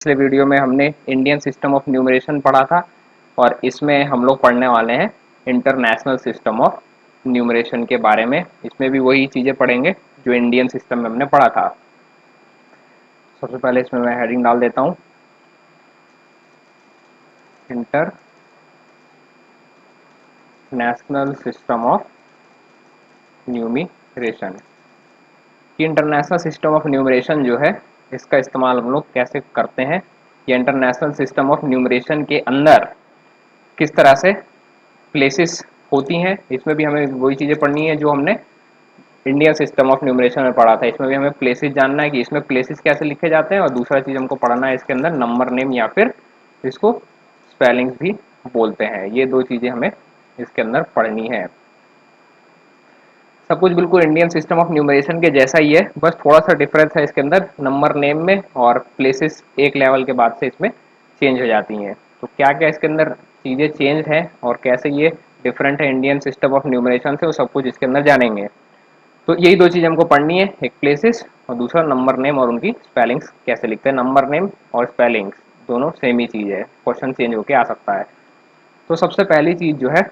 पिछले वीडियो में हमने इंडियन सिस्टम ऑफ न्यूमरेशन पढ़ा था और इसमें हम लोग पढ़ने वाले हैं इंटरनेशनल सिस्टम ऑफ न्यूमरेशन के बारे में। इसमें भी वही चीज़ें पढ़ेंगे जो इंडियन सिस्टम में हमने पढ़ा था। सबसे पहले इसमें मैं हेडिंग डाल देता हूँ, इंटरनेशनल सिस्टम ऑफ न्यूमरेशन। कि इंटरनेशनल सिस्टम ऑफ न्यूमरेशन जो है इसका इस्तेमाल हम लोग कैसे करते हैं, या इंटरनेशनल सिस्टम ऑफ न्यूमरेशन के अंदर किस तरह से प्लेसेस होती हैं। इसमें भी हमें वही चीज़ें पढ़नी है जो हमने इंडियन सिस्टम ऑफ न्यूमरेशन में पढ़ा था। इसमें भी हमें प्लेसेस जानना है कि इसमें प्लेसेस कैसे लिखे जाते हैं, और दूसरा चीज़ हमको पढ़ना है इसके अंदर नंबर नेम या फिर इसको स्पेलिंग्स भी बोलते हैं। ये दो चीज़ें हमें इसके अंदर पढ़नी है। सब कुछ बिल्कुल इंडियन सिस्टम ऑफ न्यूमरेशन के जैसा ही है, बस थोड़ा सा डिफरेंस है इसके अंदर नंबर नेम में, और प्लेसेस एक लेवल के बाद से इसमें चेंज हो जाती हैं। तो क्या क्या इसके अंदर चीज़ें चेंज हैं और कैसे ये डिफरेंट है इंडियन सिस्टम ऑफ न्यूमरेशन से, वो सब कुछ इसके अंदर जानेंगे। तो यही दो चीज़ हमको पढ़नी है, एक प्लेसेस और दूसरा नंबर नेम और उनकी स्पेलिंग्स कैसे लिखते हैं। नंबर नेम और स्पेलिंग्स दोनों सेम ही चीज़ है, क्वेश्चन चेंज होके आ सकता है। तो सबसे पहली चीज़ जो है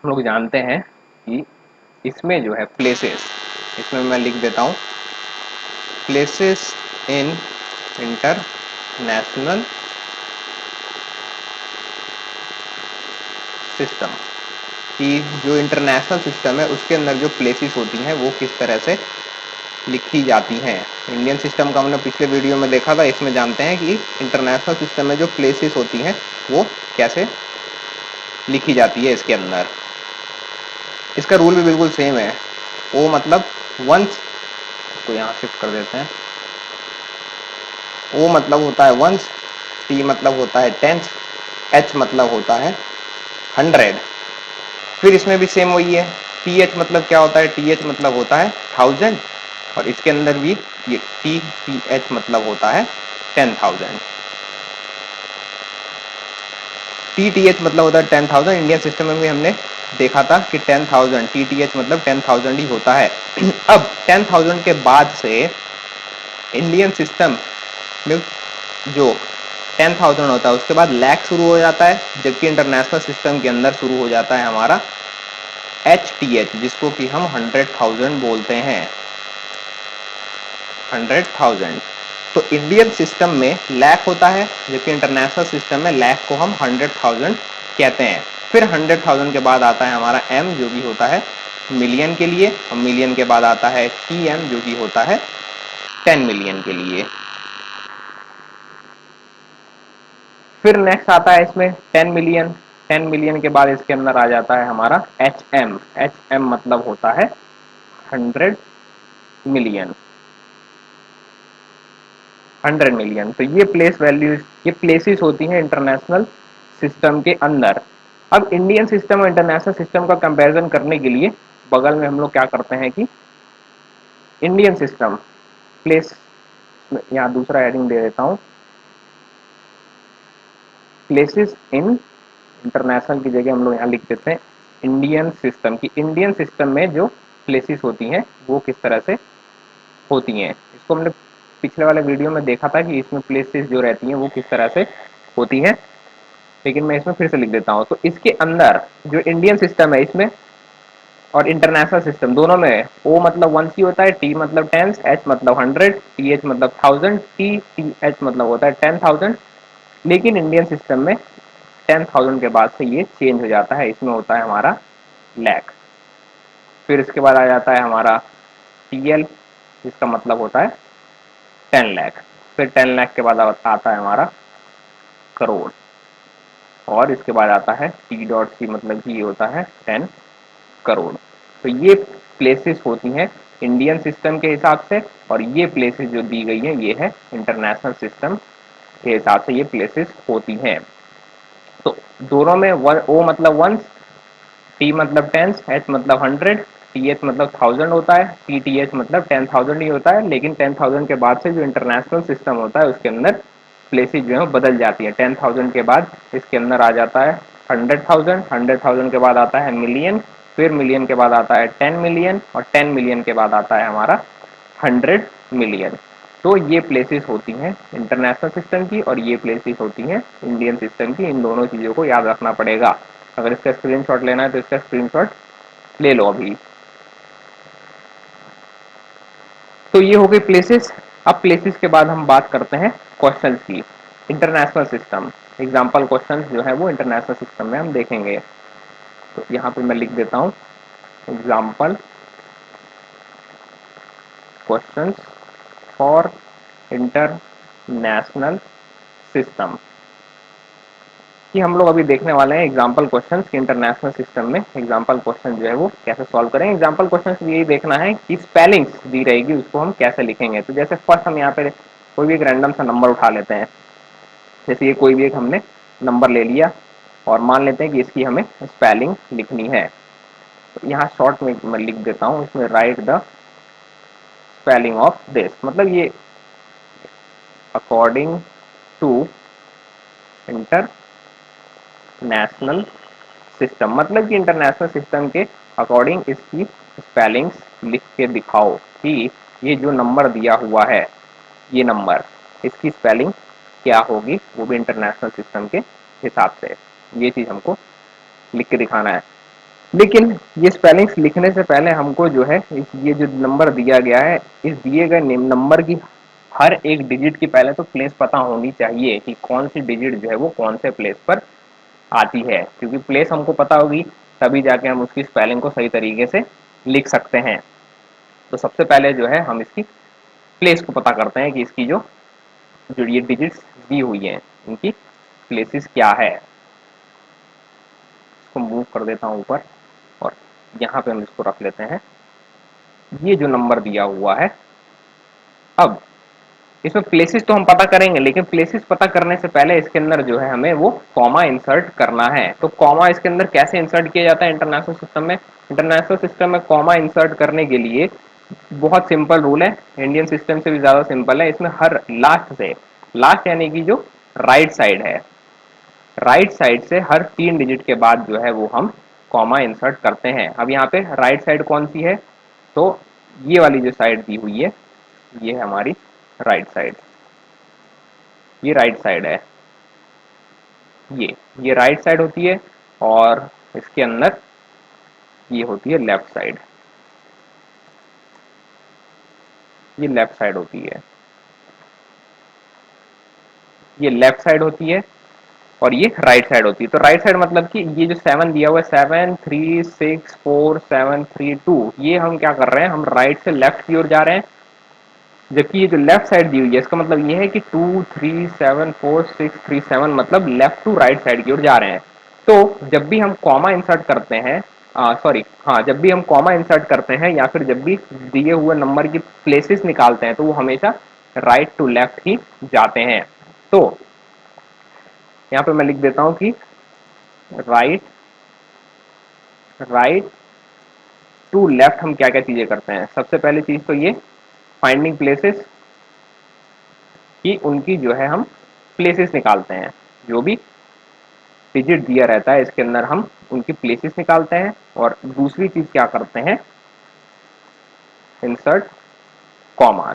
हम लोग जानते हैं कि इसमें जो है प्लेसेस, इसमें मैं लिख देता हूँ प्लेसेस इन इंटरनेशनल सिस्टम, कि जो इंटरनेशनल सिस्टम है उसके अंदर जो प्लेसेस होती हैं वो किस तरह से लिखी जाती हैं। इंडियन सिस्टम का हमने पिछले वीडियो में देखा था, इसमें जानते हैं कि इंटरनेशनल सिस्टम में जो प्लेसेस होती हैं वो कैसे लिखी जाती है इसके अंदर। इसका रूल भी बिल्कुल सेम है। ओ मतलब वंस, को यहाँ शिफ्ट कर देते हैं। ओ मतलब होता है वंस, टी मतलब होता है टेंस, एच मतलब होता है 100। फिर इसमें भी सेम वही है। टी एच मतलब क्या होता है, टी एच मतलब होता है 1000, और इसके अंदर भी ये टी एच मतलब होता है 10,000। टी एच मतलब होता है 10,000। इंडियन सिस्टम में भी हमने देखा था कि 10,000 टी एच मतलब 10,000 ही होता है। अब 10,000 के बाद से इंडियन सिस्टम में जो 10,000 होता है उसके बाद लैख शुरू हो जाता है, जबकि इंटरनेशनल सिस्टम के अंदर शुरू हो जाता है हमारा एच, जिसको कि हम 100,000 बोलते हैं। 100,000। तो इंडियन सिस्टम में लैख होता है, जबकि इंटरनेशनल सिस्टम में लैख को हम 100,000 कहते हैं। फिर 100,000 के बाद आता है हमारा एम, जो कि होता है मिलियन के लिए, और मिलियन के बाद आता है टीएम, जो कि होता है 10 मिलियन के लिए। फिर नेक्स्ट आता है इसमें 10 मिलियन। 10 मिलियन के बाद इसके अंदर आ जाता है हमारा एच एम। एच एम मतलब होता है 100 मिलियन। 100 मिलियन। तो ये प्लेस वैल्यूज, ये प्लेसेस होती हैं इंटरनेशनल सिस्टम के अंदर। अब इंडियन सिस्टम और इंटरनेशनल सिस्टम का कंपैरिजन करने के लिए बगल में हम लोग क्या करते हैं कि इंडियन सिस्टम प्लेस, यहाँ दूसरा हेडिंग दे देता हूँ, प्लेसेस इन इंटरनेशनल की जगह हम लोग यहाँ लिख देते हैं इंडियन सिस्टम। की इंडियन सिस्टम में जो प्लेसेस होती हैं वो किस तरह से होती हैं। इसको हमने पिछले वाले वीडियो में देखा था कि इसमें प्लेसेस जो रहती हैं वो किस तरह से होती हैं, लेकिन मैं इसमें फिर से लिख देता हूँ। तो इसके अंदर जो इंडियन सिस्टम है इसमें और इंटरनेशनल सिस्टम दोनों में ओ मतलब वंस ही होता है, टी मतलब टेंस, एच मतलब 100, टी एच मतलब 1000, टी एच मतलब होता है 10,000। लेकिन इंडियन सिस्टम में 10,000 के बाद से ये चेंज हो जाता है, इसमें होता है हमारा लैख। फिर इसके बाद आ जाता है हमारा टीएल, जिसका मतलब होता है 10 लाख। फिर 10 लाख के बाद आता है हमारा करोड़, और इसके बाद आता है टी डॉट सी, मतलब कि ये होता है 10 करोड़। तो ये प्लेसेस होती हैं इंडियन सिस्टम के हिसाब से, और ये प्लेसेस जो दी गई हैं ये है इंटरनेशनल सिस्टम के हिसाब से ये प्लेसेस होती हैं। तो दोनों में ओ मतलब वंस, टी मतलब टेंस, एच मतलब 100, टी एच मतलब 1000 होता है, टी एच मतलब 10,000 ही होता है। लेकिन 10,000 के बाद से जो इंटरनेशनल सिस्टम होता है उसके अंदर प्लेसेस जो है बदल जाती है। 10,000 के बाद इसके अंदर आ जाता है 100,000, 100,000 के बाद आता है मिलियन, फिर मिलियन के बाद आता है 10 मिलियन, और 10 मिलियन के बाद आता है हमारा 100 मिलियन। तो ये प्लेसेस होती हैं इंटरनेशनल सिस्टम की और ये प्लेसेस होती हैं इंडियन सिस्टम की। इन दोनों चीज़ों को याद रखना पड़ेगा। अगर इसका स्क्रीनशॉट लेना है तो इसका स्क्रीनशॉट ले लो अभी। तो ये हो गई प्लेसेस। अब प्लेसेस के बाद हम बात करते हैं क्वेश्चंस की। इंटरनेशनल सिस्टम एग्जांपल क्वेश्चंस जो है वो इंटरनेशनल सिस्टम में हम देखेंगे। तो यहाँ पे मैं लिख देता हूँ example questions for international system, कि हम लोग अभी देखने वाले हैं एग्जांपल क्वेश्चंस कि इंटरनेशनल सिस्टम में एग्जांपल क्वेश्चन जो है वो कैसे सॉल्व करेंगे। एग्जांपल क्वेश्चंस यही देखना है कि स्पेलिंग्स दी रहेगी उसको हम कैसे लिखेंगे। तो जैसे फर्स्ट हम यहाँ पे कोई भी एक रैंडम सा नंबर उठा लेते हैं। जैसे ये कोई भी एक हमने नंबर ले लिया और मान लेते हैं कि इसकी हमें स्पेलिंग लिखनी है। तो यहाँ शॉर्ट में मैं लिख देता हूँ इसमें right the spelling of this, मतलब ये अकॉर्डिंग टू इंटरनेशनल सिस्टम, मतलब कि इंटरनेशनल सिस्टम के अकॉर्डिंग इसकी स्पेलिंग्स लिख के दिखाओ कि ये जो नंबर दिया हुआ है ये नंबर, इसकी स्पेलिंग क्या होगी, वो भी इंटरनेशनल सिस्टम के हिसाब से। ये चीज़ हमको लिख के दिखाना है। लेकिन ये स्पेलिंग्स लिखने से पहले हमको जो है ये जो नंबर दिया गया है इस दिए गए नंबर की हर एक डिजिट की पहले तो प्लेस पता होनी चाहिए कि कौन सी डिजिट जो है वो कौन से प्लेस पर आती है, क्योंकि प्लेस हमको पता होगी तभी जाके हम उसकी स्पेलिंग को सही तरीके से लिख सकते हैं। तो सबसे पहले जो है हम इसकी प्लेस को पता करते हैं कि इसकी जो जो ये डिजिट्स दी हुई हैं इनकी प्लेसेस क्या है। इसको मूव कर देता हूँ ऊपर और यहाँ पे हम इसको रख लेते हैं। ये जो नंबर दिया हुआ है, अब इसमें प्लेसेस तो हम पता करेंगे लेकिन प्लेसेस पता करने से पहले इसके अंदर जो है हमें वो कॉमा इंसर्ट करना है। तो कॉमा इसके अंदर कैसे इंसर्ट किया जाता है इंटरनेशनल सिस्टम में? इंटरनेशनल सिस्टम में कॉमा इंसर्ट करने के लिए बहुत सिंपल रूल है, इंडियन सिस्टम से भी ज्यादा सिंपल है। इसमें हर लास्ट से, लास्ट यानी कि जो राइट साइड है, राइट साइड से हर 3 डिजिट के बाद जो है वो हम कॉमा इंसर्ट करते हैं। अब यहाँ पे राइट साइड कौन सी है? तो ये वाली जो साइड दी हुई है ये है हमारी राइट साइड, ये राइट साइड है, ये राइट साइड होती है और इसके अंदर ये होती है लेफ्ट साइड, ये लेफ्ट साइड होती है, ये लेफ्ट साइड होती है और ये राइट साइड होती है। तो राइट साइड मतलब कि ये जो 7 दिया हुआ है 7 3 6 4 7 3 2, ये हम क्या कर रहे हैं, हम राइट से लेफ्ट की ओर जा रहे हैं। जबकि ये जो लेफ्ट साइड दी हुई है इसका मतलब ये है कि 2 3 7 4 6 3 7 मतलब लेफ्ट टू राइट साइड की ओर जा रहे हैं। तो जब भी हम कॉमा इंसर्ट करते हैं, सॉरी हाँ, जब भी हम कॉमा इंसर्ट करते हैं या फिर जब भी दिए हुए नंबर की प्लेसेस निकालते हैं तो वो हमेशा राइट टू लेफ्ट ही जाते हैं। तो यहाँ पे मैं लिख देता हूँ कि राइट राइट टू लेफ्ट हम क्या क्या चीजें करते हैं। सबसे पहली चीज तो ये फाइंडिंग प्लेसेस की उनकी जो है हम प्लेसेस निकालते हैं। जो भी डिजिट दिया रहता है इसके अंदर हम उनकी प्लेसेस निकालते हैं। और दूसरी चीज क्या करते हैं, इंसर्ट कॉमा,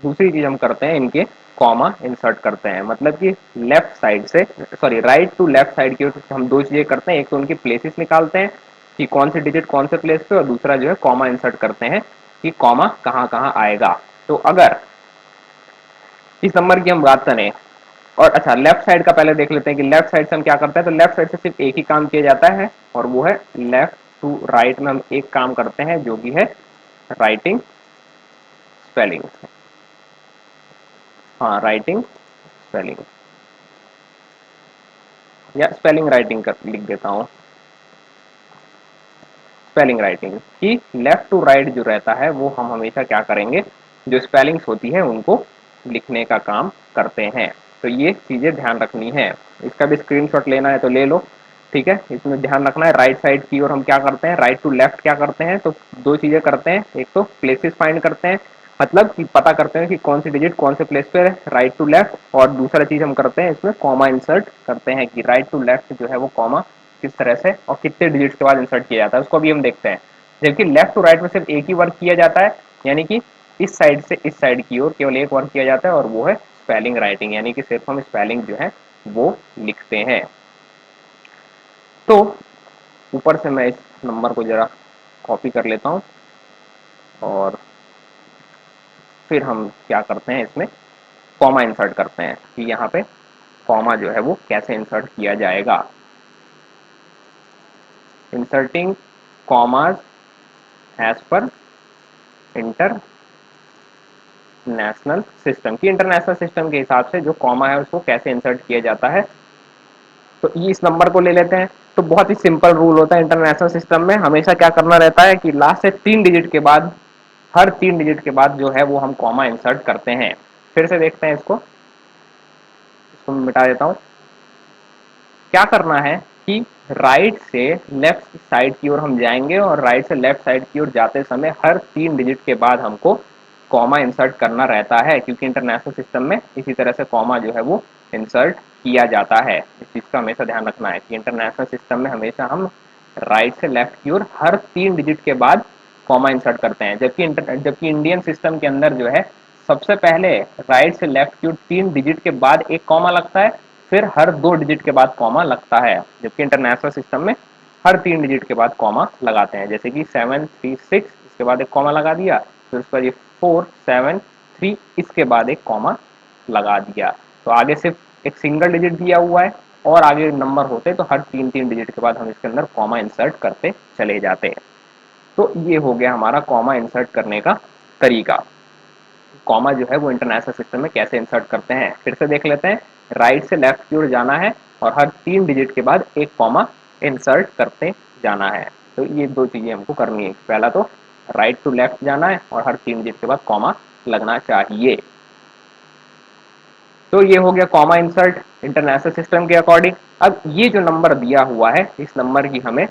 दूसरी चीज हम करते हैं इनके कॉमा इंसर्ट करते हैं। मतलब कि लेफ्ट साइड से, sorry right to left side की हम दो चीजें करते हैं। एक तो उनकी प्लेसेस निकालते हैं कि कौन से डिजिट कौन से प्लेस पे, और दूसरा जो है कॉमा इंसर्ट करते हैं कि कॉमा कहाँ कहाँ आएगा। तो अगर इस नंबर की हम बात करें, और अच्छा लेफ्ट साइड का पहले देख लेते हैं कि लेफ्ट साइड से हम क्या करते हैं। तो लेफ्ट साइड से सिर्फ एक ही काम किया जाता है और वो है लेफ्ट टू राइट में हम एक काम करते हैं जो कि है राइटिंग स्पेलिंग। हाँ, राइटिंग स्पेलिंग या स्पेलिंग राइटिंग कर लिख देता हूँ। स्पेलिंग राइटिंग कि लेफ्ट टू राइट जो रहता है वो हम हमेशा क्या करेंगे, जो स्पेलिंग्स होती है उनको लिखने का काम करते हैं। तो ये चीजें ध्यान रखनी है। इसका भी स्क्रीनशॉट लेना है तो ले लो, ठीक है। इसमें ध्यान रखना है राइट साइड की, और हम क्या करते हैं राइट टू लेफ्ट क्या करते हैं, तो दो चीजें करते हैं। एक तो प्लेसेस फाइंड करते हैं, मतलब कि पता करते हैं कि कौन सी डिजिट कौन से प्लेस पे है राइट टू लेफ्ट, और दूसरा चीज हम करते हैं इसमें कॉमा इंसर्ट करते हैं कि राइट टू लेफ्ट जो है वो कॉमा किस तरह से और कितने डिजिट्स के बाद इंसर्ट किया जाता है उसको भी हम देखते हैं। जबकि लेफ्ट टू राइट में सिर्फ एक ही वर्क किया जाता है, यानी कि इस साइड से इस साइड की ओर केवल एक वर्क किया जाता है और वो है स्पेलिंग राइटिंग, यानी कि सिर्फ हम स्पेलिंग जो है वो लिखते हैं। तो ऊपर से मैं इस नंबर को जरा कॉपी कर लेता हूँ और फिर हम क्या करते हैं, इसमें कॉमा इंसर्ट करते हैं कि यहाँ पे कॉमा जो है वो कैसे इंसर्ट किया जाएगा। Inserting commas as per international system, की इंटरनेशनल सिस्टम के हिसाब से जो कॉमा है उसको कैसे इंसर्ट किया जाता है। तो ये इस नंबर को ले लेते हैं। तो बहुत ही सिंपल रूल होता है इंटरनेशनल सिस्टम में, हमेशा क्या करना रहता है कि लास्ट से 3 डिजिट के बाद, हर 3 डिजिट के बाद जो है वो हम कॉमा इंसर्ट करते हैं। फिर से देखते हैं इसको, इसको मैं मिटा देता हूँ। क्या करना है कि राइट से लेफ्ट साइड की ओर हम जाएंगे और राइट से लेफ्ट साइड की ओर जाते समय हर 3 डिजिट के बाद हमको कॉमा इंसर्ट करना रहता है, क्योंकि इंटरनेशनल सिस्टम में इसी तरह से कॉमा जो है वो इंसर्ट किया जाता है। इस चीज का हमेशा ध्यान रखना है कि इंटरनेशनल सिस्टम में हमेशा हम राइट से लेफ्ट की ओर हर 3 डिजिट के बाद कॉमा इंसर्ट करते हैं, जबकि इंडियन सिस्टम के अंदर जो है सबसे पहले राइट से लेफ्ट की ओर 3 डिजिट के बाद एक कॉमा लगता है, फिर हर 2 डिजिट के बाद कॉमा लगता है, जबकि इंटरनेशनल सिस्टम में हर 3 डिजिट के बाद कॉमा लगाते हैं। जैसे कि 736 इसके बाद एक कॉमा लगा दिया, फिर उसके बाद ये 473 इसके बाद एक कॉमा लगा दिया। तो आगे सिर्फ एक सिंगल डिजिट दिया हुआ है और आगे नंबर होते तो हर 3 डिजिट के बाद हम इसके अंदर कॉमा इंसर्ट करते चले जाते हैं। तो ये हो गया हमारा कॉमा इंसर्ट करने का तरीका। कॉमा जो है वो इंटरनेशनल सिस्टम में कैसे इंसर्ट करते हैं फिर से देख लेते हैं। राइट से लेफ्ट की ओर जाना है और हर 3 डिजिट के बाद एक कॉमा इंसर्ट करते जाना है। तो ये दो चीजें हमको करनी है, पहला तो राइट टू लेफ्ट जाना है और हर 3 डिजिट के बाद कॉमा लगना चाहिए। तो ये हो गया कॉमा इंसर्ट इंटरनेशनल सिस्टम के अकॉर्डिंग। अब ये जो नंबर दिया हुआ है इस नंबर की हमें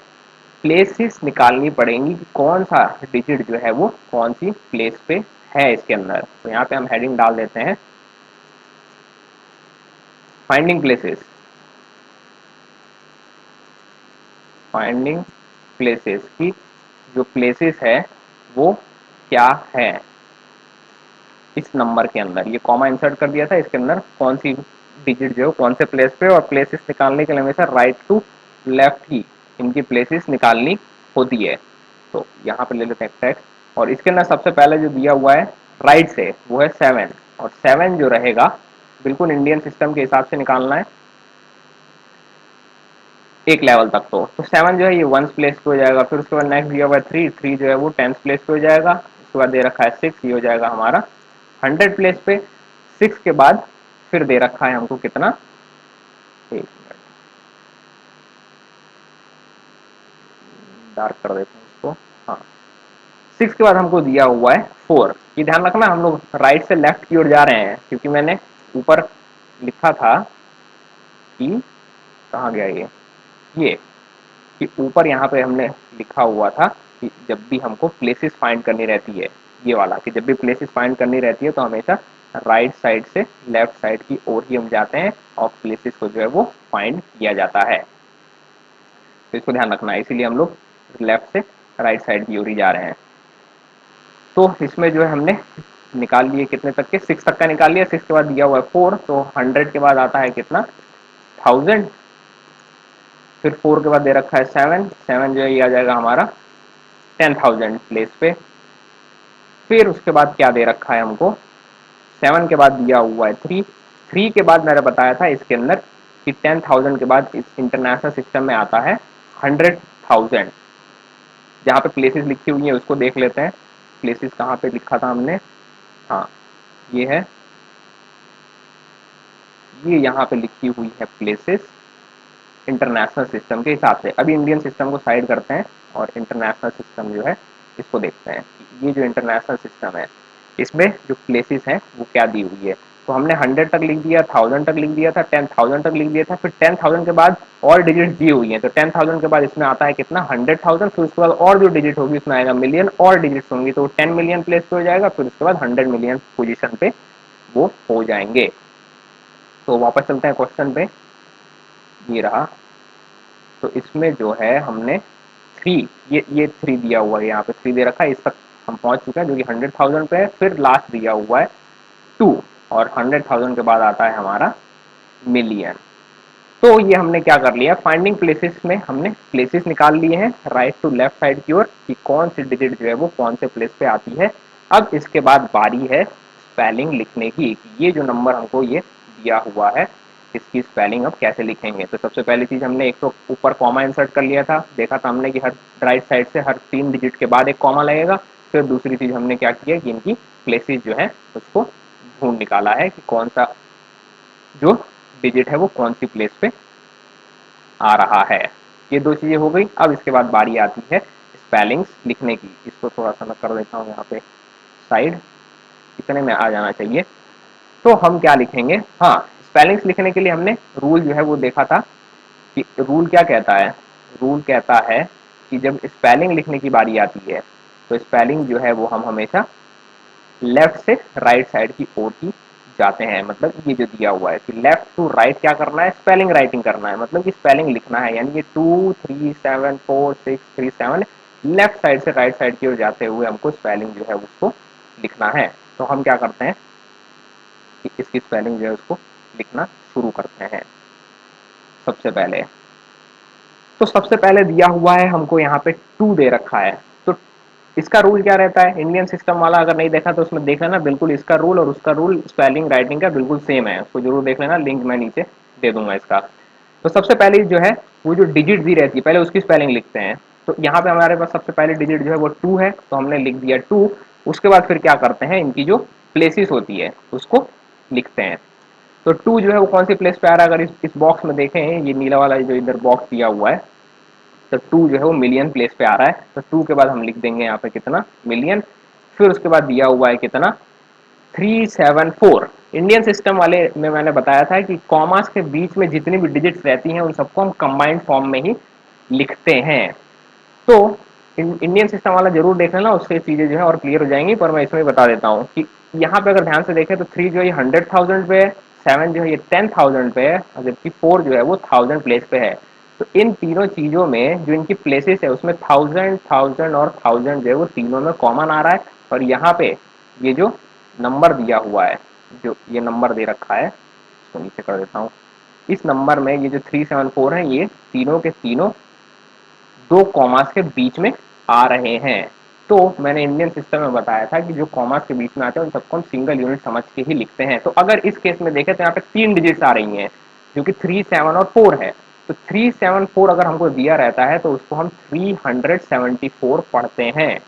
प्लेसेस निकालनी पड़ेंगी कि कौन सा डिजिट जो है वो कौन सी प्लेस पे है इसके अंदर। तो यहाँ पे हम हेडिंग डाल देते हैं फाइंडिंग प्लेसेस। फाइंडिंग प्लेसेस की जो प्लेसेस है वो क्या है इस नंबर के अंदर। ये कॉमा इंसर्ट कर दिया था, इसके अंदर कौन सी डिजिट जो है कौन से प्लेस पे, और प्लेसेस निकालने के लिए हमेशा राइट टू लेफ्ट ही इनकी प्लेसेस निकालनी होती है। तो यहाँ पे ले लेते हैं टेक्स्ट और इसके अंदर सबसे पहले जो दिया हुआ है राइट से वो है 7, और 7 जो रहेगा बिल्कुल इंडियन सिस्टम के हिसाब से निकालना है एक लेवल तक। तो 7 जो है ये 1 प्लेस पे हो जाएगा, फिर उसके बाद नेक्स्ट दिया हुआ है 3, 3 जो है वो 10 प्लेस पे हो जाएगा, उसके बाद दे रखा है 6, ये हो जाएगा हमारा 100 प्लेस पे। 6 के बाद फिर दे रखा है हमको कितना, एक मिनट डार्क कर देते हैं इसको। हाँ, 6 के बाद हमको दिया हुआ है 4। ये ध्यान रखना हम लोग राइट से लेफ्ट की ओर जा रहे हैं, क्योंकि मैंने ऊपर लिखा था कि कहाँ गया ये कि ऊपर यहाँ पे हमने लिखा हुआ था कि जब भी हमको प्लेसेस फाइंड करनी रहती है, ये वाला कि जब भी प्लेसेस फाइंड करनी रहती है तो हमेशा राइट साइड से लेफ्ट साइड की ओर ही हम जाते हैं और प्लेसेस को जो है वो फाइंड किया जाता है। तो इसको ध्यान रखना है, इसीलिए हम लोग लेफ्ट से राइट साइड की ओर ही जा रहे हैं। तो इसमें जो है हमने निकाल लिए कितने तक के, 6 तक का निकाल लिया। 6 के बाद दिया हुआ है 4, तो 100 के बाद आता है कितना, 1000। फिर 4 के बाद दे रखा है 7, 7 जो है ये आ जाएगा हमारा 10,000 प्लेस पे। फिर उसके बाद क्या दे रखा है हमको, 7 के बाद दिया हुआ है 3, 3 के बाद मैंने बताया था इसके अंदर कि 10,000 के बाद इस इंटरनेशनल सिस्टम में आता है 100,000। जहाँ पे प्लेसेस लिखी हुई है उसको देख लेते हैं, प्लेसेस कहाँ पे लिखा था हमने। हाँ, ये है, ये यहाँ पे लिखी हुई है प्लेसेस इंटरनेशनल सिस्टम के हिसाब से। अभी इंडियन सिस्टम को साइड करते हैं और इंटरनेशनल सिस्टम जो है इसको देखते हैं। ये जो इंटरनेशनल सिस्टम है इसमें जो प्लेसेस हैं वो क्या दी हुई है। तो हमने 100 तक लिख दिया, 1000 तक लिख दिया था, 10,000 तक लिख दिया था, फिर 10,000 के बाद और डिजिट दी हुई है। तो 10,000 के बाद इसमें आता है कितना, 100,000। फिर उसके बाद और जो डिजिट होगी उसमें आएगा मिलियन, और डिजिट होंगी तो 10 मिलियन प्लेस पे हो जाएगा, फिर उसके बाद 100 मिलियन पोजिशन पे वो हो जाएंगे। तो वापस चलते हैं क्वेश्चन पे, ये रहा। तो इसमें जो है हमने 3, ये 3 दिया हुआ है, यहाँ पे 3 दे रखा है, इस तक हम पहुंच चुके हैं, जो कि 100,000 पे है। फिर लास्ट दिया हुआ है 2, और 100,000 के बाद आता है हमारा मिलियन। तो ये हमने क्या कर लिया, फाइंडिंग प्लेसेस में हमने प्लेसेस निकाल लिए हैं राइट टू लेफ्ट साइड की ओर, कि कौन सी डिजिट जो है वो कौन से प्लेस पे आती है। अब इसके बाद बारी है स्पेलिंग लिखने की, कि ये जो नंबर हमको ये दिया हुआ है इसकी स्पेलिंग अब कैसे लिखेंगे। तो सबसे पहली चीज हमने एक तो ऊपर कॉमा इंसर्ट कर लिया था, देखा था हमने कि हर राइट साइड से हर 3 डिजिट के बाद एक कॉमा लगेगा। फिर दूसरी चीज हमने क्या किया कि इनकी प्लेसेस जो है उसको ढूंढ निकाला है कि कौन सा जो डिजिट है वो कौन सी प्लेस पे आ रहा है। ये दो चीजें हो गई। अब इसके बाद बारी आती है स्पेलिंग्स लिखने की। इसको थोड़ा सा मैं कर देता हूँ यहाँ पे साइड, इतने में आ जाना चाहिए। तो हम क्या लिखेंगे, हाँ, स्पेलिंग्स लिखने के लिए हमने रूल जो है वो देखा था कि रूल क्या कहता है। रूल कहता है कि जब स्पेलिंग लिखने की बारी आती है तो स्पेलिंग जो है वो हम हमेशा लेफ्ट से राइट साइड की ओर ही जाते हैं। मतलब ये जो दिया हुआ है कि लेफ्ट टू राइट क्या करना है, स्पेलिंग राइटिंग करना है, मतलब कि स्पेलिंग लिखना है। यानी कि 2 3 7 4 6 3 7 लेफ्ट साइड से राइट साइड की ओर जाते हुए हमको स्पेलिंग जो है उसको लिखना है। तो हम क्या करते हैं कि इसकी स्पेलिंग जो है उसको लिखना शुरू करते हैं। सबसे पहले तो सबसे पहले दिया हुआ है हमको यहाँ पे 2 दे रखा है। तो इसका रूल क्या रहता है, इंडियन सिस्टम वाला अगर नहीं देखा तो उसमें देख लेना, बिल्कुल इसका रूल और उसका रूल स्पेलिंग राइटिंग का बिल्कुल सेम है, उसको जरूर देख लेना, लिंक मैं नीचे दे दूंगा इसका। तो सबसे पहले जो है वो जो डिजिट दी रहती है पहले उसकी स्पेलिंग लिखते हैं। तो यहाँ पे हमारे पास सबसे पहले डिजिट जो है वो 2 है, तो हमने लिख दिया 2। उसके बाद फिर क्या करते हैं, इनकी जो प्लेसेस होती है उसको लिखते हैं। तो 2 जो है वो कौन सी प्लेस पे आ रहा है, अगर इस बॉक्स में देखें, ये नीला वाला जो इधर बॉक्स दिया हुआ है, तो 2 जो है वो मिलियन प्लेस पे आ रहा है। तो 2 के बाद हम लिख देंगे यहाँ पे कितना, मिलियन। फिर उसके बाद दिया हुआ है कितना, 374। इंडियन सिस्टम वाले में मैंने बताया था कि कॉमास के बीच में जितनी भी डिजिट्स रहती हैं उन सबको हम कंबाइंड फॉर्म में ही लिखते हैं। तो इंडियन सिस्टम वाला जरूर देख लेना, उससे चीजें जो है और क्लियर हो जाएंगी। पर मैं इसमें बता देता हूँ कि यहाँ पे अगर ध्यान से देखें तो 3 जो है ये 100,000 पे है, 7 जो है ये 10,000 पे है, और जबकि 4 जो है वो 1000 प्लेस पे है। तो इन तीनों चीजों में जो इनकी प्लेसेस है उसमें 1000, 1000 और 1000 जो है वो तीनों में कॉमन आ रहा है। और यहाँ पे ये जो नंबर दिया हुआ है, जो ये नंबर दे रखा है, इसको नीचे कर देता हूँ। इस नंबर में ये जो 374 है ये तीनों के तीनों 2 कॉमास के बीच में आ रहे हैं। तो मैंने इंडियन सिस्टम में बताया था कि जो कॉमास के बीच में आते हैं उन सबको हम सिंगल यूनिट समझ के ही लिखते हैं। तो अगर इस केस में देखें तो यहाँ पे 3 डिजिट्स आ रही हैं जो कि 3, 7 और 4 है। तो 374 अगर हमको दिया रहता है तो उसको हम 374 पढ़ते हैं।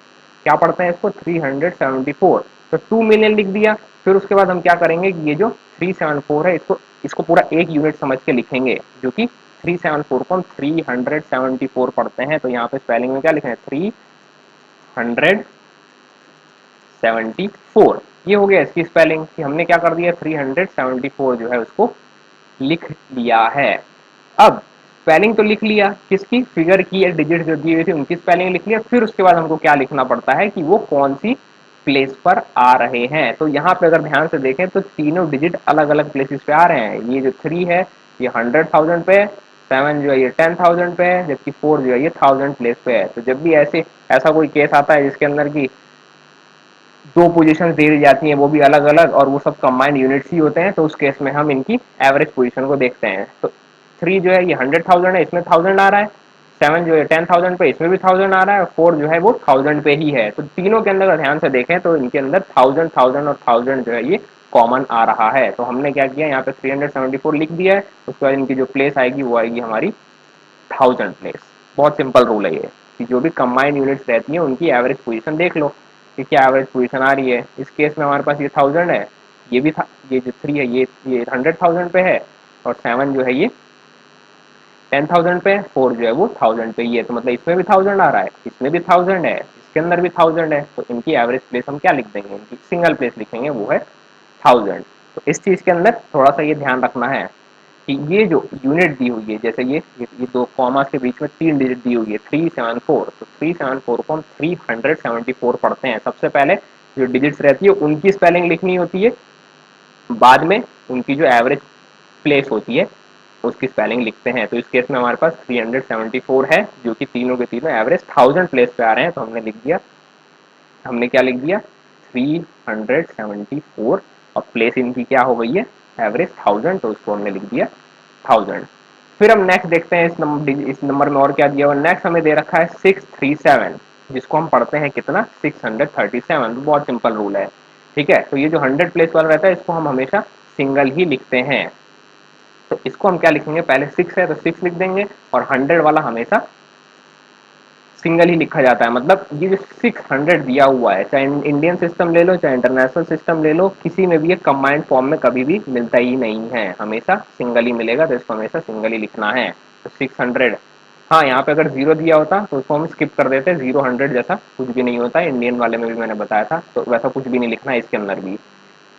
क्या पढ़ते हैं इसको, 374। तो 2 मिलियन लिख दिया। फिर उसके बाद हम क्या करेंगे कि ये जो 374 है इसको इसको पूरा एक यूनिट समझ के लिखेंगे, जो कि 374 को हम 374 पढ़ते हैं। तो यहाँ पे स्पेलिंग में क्या लिखे हैं, 374। ये हो गया इसकी स्पेलिंग कि हमने क्या कर दिया, 374 जो है उसको लिख लिया है। अब स्पेलिंग तो लिख लिया, किसकी, फिगर की या डिजिट जो दी हुई थी उनकी स्पेलिंग लिख लिया। फिर उसके बाद हमको क्या लिखना पड़ता है कि वो कौन सी प्लेस पर आ रहे हैं। तो यहाँ पे अगर ध्यान से देखें तो तीनों डिजिट अलग अलग प्लेसेस पे आ रहे हैं। ये जो 3 है ये 100,000 पे है, 7 जो है ये 10,000 पे है, जबकि 4 जो है ये 1000 प्लेस पे है। तो जब भी ऐसा कोई केस आता है जिसके अंदर की 2 पोजीशन दे दी जाती हैं वो भी अलग अलग और वो सब कंबाइंड यूनिट्स ही होते हैं, तो उस केस में हम इनकी एवरेज पोजीशन को देखते हैं। तो 3 जो है ये 100,000 है, इसमें 1000 आ रहा है। 7 जो है 10,000 पे, इसमें भी 1000 आ रहा है। और 4 जो है वो 1000 पे ही है। तो तीनों के अंदर अगर ध्यान से देखें तो इनके अंदर 1000, 1000 और 1000 जो है ये कॉमन आ रहा है। तो हमने क्या किया, यहाँ पे 374 लिख दिया है। उसके बाद इनकी जो प्लेस आएगी वो आएगी हमारी 1000 प्लेस। बहुत सिंपल रूल है ये कि जो भी कंबाइंड यूनिट्स रहती हैं उनकी एवरेज पोजीशन देख लो कि क्या एवरेज पोजीशन आ रही है। इस केस में हमारे पास ये 1000 है, ये भी था, ये जो 3 है ये 100,000 पे है, और 7 जो है ये 10,000 पे है, 4 जो है वो 1000 पे ही है। तो मतलब इसमें भी 1000 आ रहा है, इसमें भी 1000 है, इसके अंदर भी 1000 है। तो इनकी एवरेज प्लेस हम क्या लिख देंगे, इनकी सिंगल प्लेस लिखेंगे, वो है 1000। तो इस चीज के अंदर थोड़ा सा ये ध्यान रखना है कि ये जो यूनिट दी हुई है, जैसे ये 2 कॉमास के बीच में 3 डिजिट दी हुई है 374, तो 374 को हम 374 पढ़ते हैं। सबसे पहले जो डिजिट्स रहती है उनकी स्पेलिंग लिखनी होती है, बाद में उनकी जो एवरेज प्लेस होती है उसकी स्पेलिंग लिखते हैं। तो इस केस में हमारे पास 374 है जो कि तीनों के तीनों एवरेज 1000 प्लेस पे आ रहे हैं, तो हमने लिख दिया हमने क्या लिख दिया 374 और प्लेस इनकी क्या हो गई है एवरेज 1000, तो उसको हमने लिख दिया 1000। फिर हम नेक्स्ट देखते हैं इस नंबर में और क्या दिया हुआ। नेक्स्ट हमें दे रखा है 637, जिसको हम पढ़ते हैं कितना 637। तो बहुत सिंपल रूल है, ठीक है। तो ये जो 100 प्लेस वाला रहता है इसको हम हमेशा सिंगल ही लिखते हैं। तो इसको हम क्या लिखेंगे, पहले 6 है तो 6 लिख देंगे, और 100 वाला हमेशा सिंगल ही लिखा जाता है। मतलब ये जो 600 दिया हुआ है, चाहे इंडियन सिस्टम ले लो चाहे इंटरनेशनल सिस्टम ले लो, किसी में भी ये कंबाइंड फॉर्म में कभी भी मिलता ही नहीं है, हमेशा सिंगल ही मिलेगा। तो इसको हमेशा सिंगल ही लिखना है। तो 600, हाँ यहाँ पे अगर जीरो दिया होता तो उसको हम स्किप कर देते, 0 100 जैसा कुछ भी नहीं होता है, इंडियन वाले में भी मैंने बताया था, तो वैसा कुछ भी नहीं लिखना है इसके अंदर भी।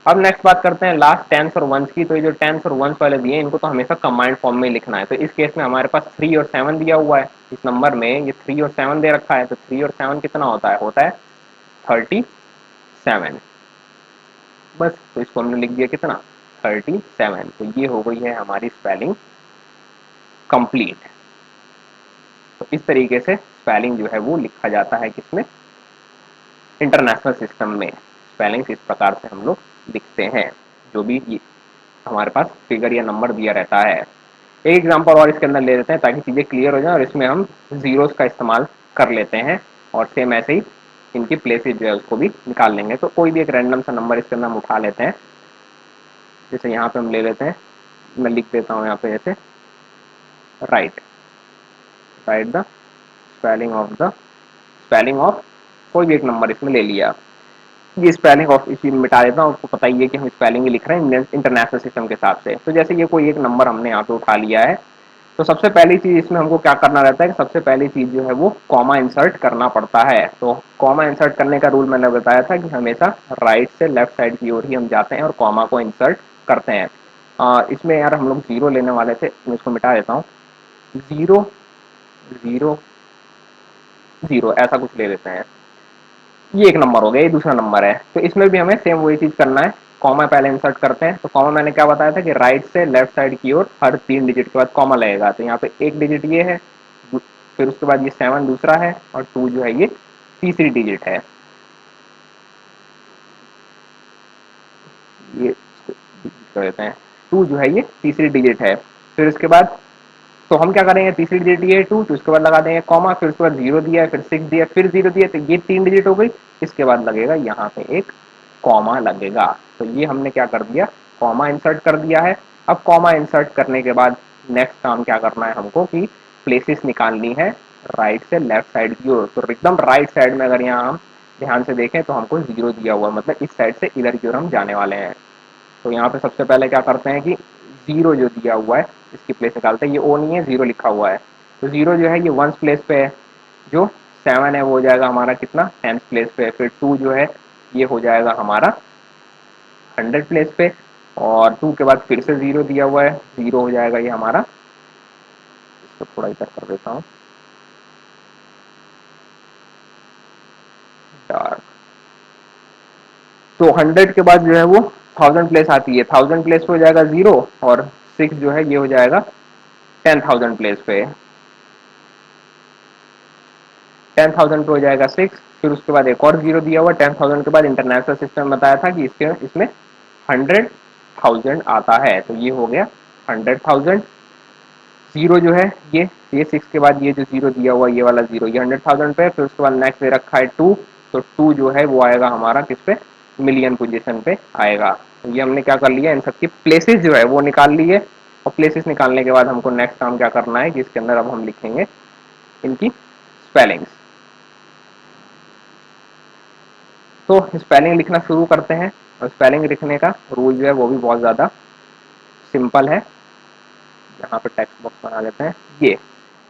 अब नेक्स्ट बात करते हैं लास्ट टेंस और वंस की। तो ये जो टेंस और वंस वाले दिए इनको तो हमेशा कंबाइंड फॉर्म में लिखना है। तो इस केस में हमारे पास 3 और 7 दिया हुआ है, इस नंबर में ये 3 और 7 दे रखा है। तो 3 और 7 कितना होता है 37 बस। तो इसको हमने लिख दिया कितना 37। तो ये हो गई है हमारी स्पेलिंग कंप्लीट। तो इस तरीके से स्पेलिंग जो है वो लिखा जाता है किसमें, इंटरनेशनल सिस्टम में। स्पेलिंग्स इस प्रकार से हम लोग लिखते हैं, जो भी हमारे पास फिगर या नंबर दिया रहता है। एक एग्जांपल और इसके अंदर ले लेते हैं ताकि चीज़ें क्लियर हो जाए, और इसमें हम जीरोस का इस्तेमाल कर लेते हैं, और सेम ऐसे ही इनकी प्लेसेस जो है उसको भी निकाल लेंगे। तो कोई भी एक रैंडम सा नंबर इसके अंदर हम उठा लेते हैं। जैसे यहाँ पे हम ले लेते हैं, मैं लिख देता हूँ यहाँ पे जैसे right right the spelling of कोई भी एक नंबर इसमें ले लिया। ये स्पेलिंग ऑफ इसी में मिटा देता हूँ, आपको पता ही है कि हम स्पेलिंग ही लिख रहे हैं इंटरनेशनल सिस्टम के हिसाब से। तो जैसे ये कोई एक नंबर हमने यहाँ पे उठा लिया है, तो सबसे पहली चीज इसमें हमको क्या करना रहता है कि सबसे पहली चीज जो है वो कॉमा इंसर्ट करना पड़ता है। तो कॉमा इंसर्ट करने का रूल मैंने बताया था कि हमेशा राइट से लेफ्ट साइड की ओर ही हम जाते हैं और कॉमा को इंसर्ट करते हैं। इसमें यार हम लोग जीरो लेने वाले थे, मैं इसको मिटा देता हूँ। जीरो जीरो जीरो ऐसा कुछ ले लेते हैं। ये एक नंबर हो गया, ये दूसरा नंबर है। तो इसमें भी हमें सेम वही चीज करना है, कॉमा पहले इंसर्ट करते हैं। तो कॉमा मैंने क्या बताया था कि राइट से लेफ्ट साइड की ओर हर 3 डिजिट के बाद कॉमा लगेगा। तो यहाँ पे एक डिजिट ये है, फिर उसके बाद ये 7 दूसरा है, और 2 जो है ये तीसरी डिजिट है। ये कर देते हैं, 2 जो है ये तीसरी डिजिट है। फिर उसके बाद तो हम क्या करेंगे, तीसरी डिजिट ये 2, तो उसके बाद लगा देंगे कॉमा, फिर उसके बाद 0 दिया है, फिर 6 दिया, फिर 0 दिया, तो ये 3 डिजिट हो गई। इसके बाद लगेगा यहाँ पे एक कॉमा लगेगा। तो ये हमने क्या कर दिया, कॉमा इंसर्ट कर दिया है। अब कॉमा इंसर्ट करने के बाद नेक्स्ट काम क्या करना है हमको कि प्लेसेस निकालनी है राइट से लेफ्ट साइड की ओर। तो एकदम राइट साइड में अगर यहाँ हम ध्यान से देखें तो हमको 0 दिया हुआ है, मतलब इस साइड से इधर की ओर हम जाने वाले हैं। तो यहाँ पे सबसे पहले क्या करते हैं कि 0 जो दिया हुआ है इसकी प्लेस निकालते हैं। ये ओ नहीं है, 0 लिखा हुआ है। तो 0 जो है ये वंस प्लेस पे है, जो 7 है वो हो जाएगा हमारा कितना 10th प्लेस पे। फिर 2 जो है ये हो जाएगा हमारा 100 प्लेस पे, और 2 के बाद फिर से 0 दिया हुआ है, 0 हो जाएगा ये हमारा, इसको थोड़ा इधर कर देता हूँ डार्क। तो 100 के बाद जो है वो 1000 प्लेस आती है, 1000 प्लेस पे हो जाएगा 0, और 6 जो है ये हो जाएगा 10,000 प्लेस पे। 10,000 पे हो जाएगा 6, फिर उसके बाद एक और 0 दिया हुआ 10,000 के बाद। इंटरनेशनल सिस्टम बताया था कि इसके इसमें 100,000 आता है, तो ये हो गया 100,000। 0 जो है ये 6 के बाद ये जो 0 दिया हुआ ये वाला 0 ये 100,000 पे। फिर उसके बाद नेक्स्ट दे रखा है 2, तो 2 जो है वो आएगा हमारा किस पे, मिलियन पोजीशन पे आएगा। तो ये हमने क्या कर लिया, इन सबकी प्लेसेस जो है वो निकाल लिए। और प्लेसेस निकालने के बाद हमको नेक्स्ट काम क्या करना है कि इसके अंदर अब हम लिखेंगे इनकी स्पेलिंग्स। तो स्पेलिंग लिखना शुरू करते हैं, और स्पेलिंग लिखने का रूल जो है वो भी बहुत ज़्यादा सिंपल है। यहाँ पे टेक्स्ट बॉक्स बना लेते हैं ये।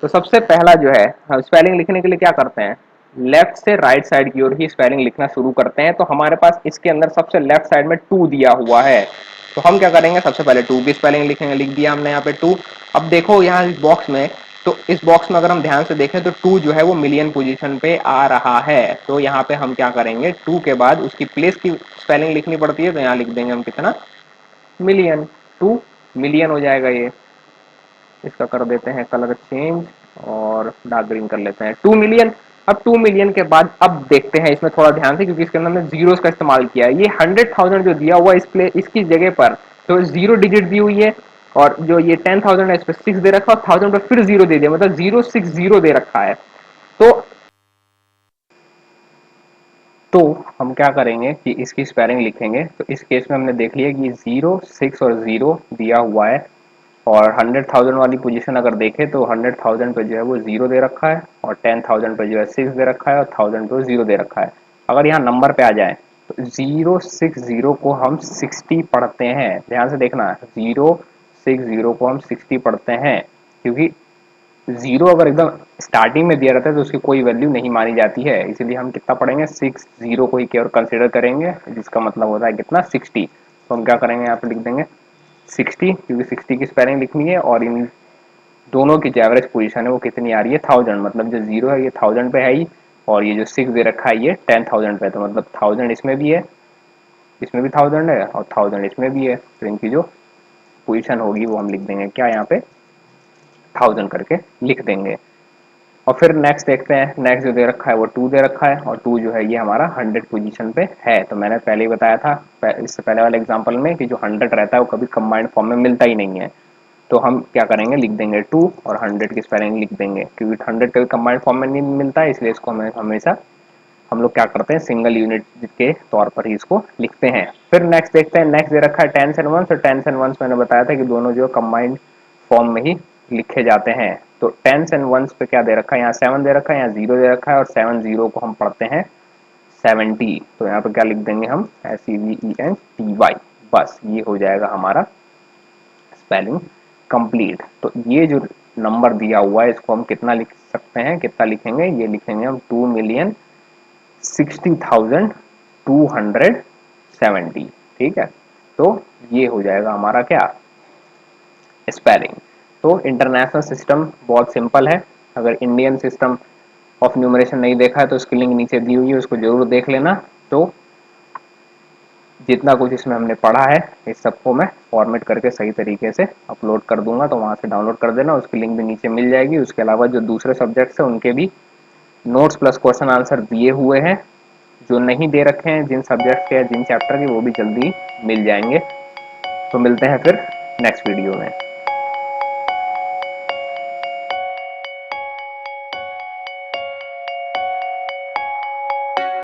तो सबसे पहला जो है हम स्पेलिंग लिखने के लिए क्या करते हैं, लेफ्ट से राइट साइड की ओर ही स्पेलिंग लिखना शुरू करते हैं। तो हमारे पास इसके अंदर सबसे लेफ्ट साइड में 2 दिया हुआ है, तो हम क्या करेंगे सबसे पहले 2 की स्पेलिंग लिखेंगे। लिख दिया हमने यहाँ पे 2। अब देखो यहाँ इस बॉक्स में, तो इस बॉक्स में अगर हम ध्यान से देखें तो 2 जो है वो मिलियन पोजीशन पे आ रहा है। तो यहाँ पे हम क्या करेंगे, 2 के बाद उसकी प्लेस की स्पेलिंग लिखनी पड़ती है, तो यहाँ लिख देंगे हम कितना, मिलियन। 2 मिलियन हो जाएगा ये। इसका कर देते हैं कलर चेंज और डार्क ग्रीन कर लेते हैं, 2 मिलियन। अब 2 मिलियन के बाद अब देखते हैं इसमें थोड़ा ध्यान से, क्योंकि इसके अंदर हमने जीरोस का इस्तेमाल किया है। ये 100,000 जो दिया हुआ इसकी जगह पर तो जीरो डिजिट दी हुई है, और जो ये 10,000 है इस पर 6 दे रखा है, और 1000 पर फिर जीरो दे दिया, मतलब 060 दे रखा है। तो हम क्या करेंगे कि इसकी स्पेलिंग लिखेंगे। तो इस केस में हमने देख लिया कि 0, 6 और 0 दिया हुआ है, और 100,000 वाली पोजीशन अगर देखें तो 100,000 पे जो है वो 0 दे रखा है, और 10,000 पे जो है 6 दे रखा है, और 1000 पे 0 दे रखा है। अगर यहाँ नंबर पे आ जाए तो 060 को हम 60 पढ़ते हैं। ध्यान से देखना, 060 को हम 60 पढ़ते हैं, क्योंकि जीरो अगर एकदम स्टार्टिंग में दिया रहता है तो उसकी कोई वैल्यू नहीं मानी जाती है, इसीलिए हम कितना पढ़ेंगे, 60 को ही केवल कंसिडर करेंगे, जिसका मतलब होता है कितना, 60। तो हम क्या करेंगे, यहाँ पे लिख देंगे 60, क्योंकि 60 की स्पेलिंग लिखनी है, और इन दोनों की जो एवरेज पोजीशन है वो कितनी आ रही है, 1000। मतलब जो जीरो है ये 1000 पे है ही, और ये जो 6 दे रखा है ये 10,000 पे है, तो मतलब 1000 इसमें भी है, इसमें भी 1000 है, और 1000 इसमें भी है। तो इनकी जो पोजीशन होगी वो हम लिख देंगे क्या, यहाँ पे 1000 करके लिख देंगे। और फिर नेक्स्ट देखते हैं, नेक्स्ट जो दे रखा है वो 2 दे रखा है, और 2 जो है ये हमारा 100 पोजीशन पे है। तो मैंने पहले ही बताया था इससे पहले वाले एग्जांपल में कि जो 100 रहता है वो कभी कंबाइंड फॉर्म में मिलता ही नहीं है। तो हम क्या करेंगे, लिख देंगे 2 और 100 की स्पेलिंग लिख देंगे, क्योंकि 100 कभी कंबाइंड फॉर्म में नहीं मिलता है, इसलिए इसको हमें हमेशा हम लोग क्या करते हैं, सिंगल यूनिट के तौर पर ही इसको लिखते हैं। फिर नेक्स्ट देखते हैं, नेक्स्ट दे रखा है 10s and 1s, और 10s and 1s मैंने बताया था कि दोनों जो कंबाइंड फॉर्म में ही लिखे जाते हैं। तो 10s and 1s पे क्या दे रखा है, यहाँ 7 दे रखा है, यहाँ 0 दे रखा है, और 70 को हम पढ़ते हैं 70। तो यहाँ पे क्या लिख देंगे हम, SEVENTY। बस ये हो जाएगा हमारा स्पेलिंग कंप्लीट। तो ये जो नंबर दिया हुआ है इसको हम कितना लिख सकते हैं, कितना लिखेंगे, ये लिखेंगे हम 2,60,270। ठीक है, तो ये हो जाएगा हमारा क्या, स्पेलिंग। तो इंटरनेशनल सिस्टम बहुत सिंपल है। अगर इंडियन सिस्टम ऑफ न्यूमरेशन नहीं देखा है तो उसकी लिंक नीचे दी हुई है, उसको जरूर देख लेना। तो जितना कुछ इसमें हमने पढ़ा है इस सबको मैं फॉर्मेट करके सही तरीके से अपलोड कर दूंगा, तो वहां से डाउनलोड कर देना, उसकी लिंक भी नीचे मिल जाएगी। उसके अलावा जो दूसरे सब्जेक्ट्स हैं उनके भी नोट्स प्लस क्वेश्चन आंसर दिए हुए हैं, जो नहीं दे रखे हैं जिन सब्जेक्ट के जिन चैप्टर के, वो भी जल्दी मिल जाएंगे। तो मिलते हैं फिर नेक्स्ट वीडियो में।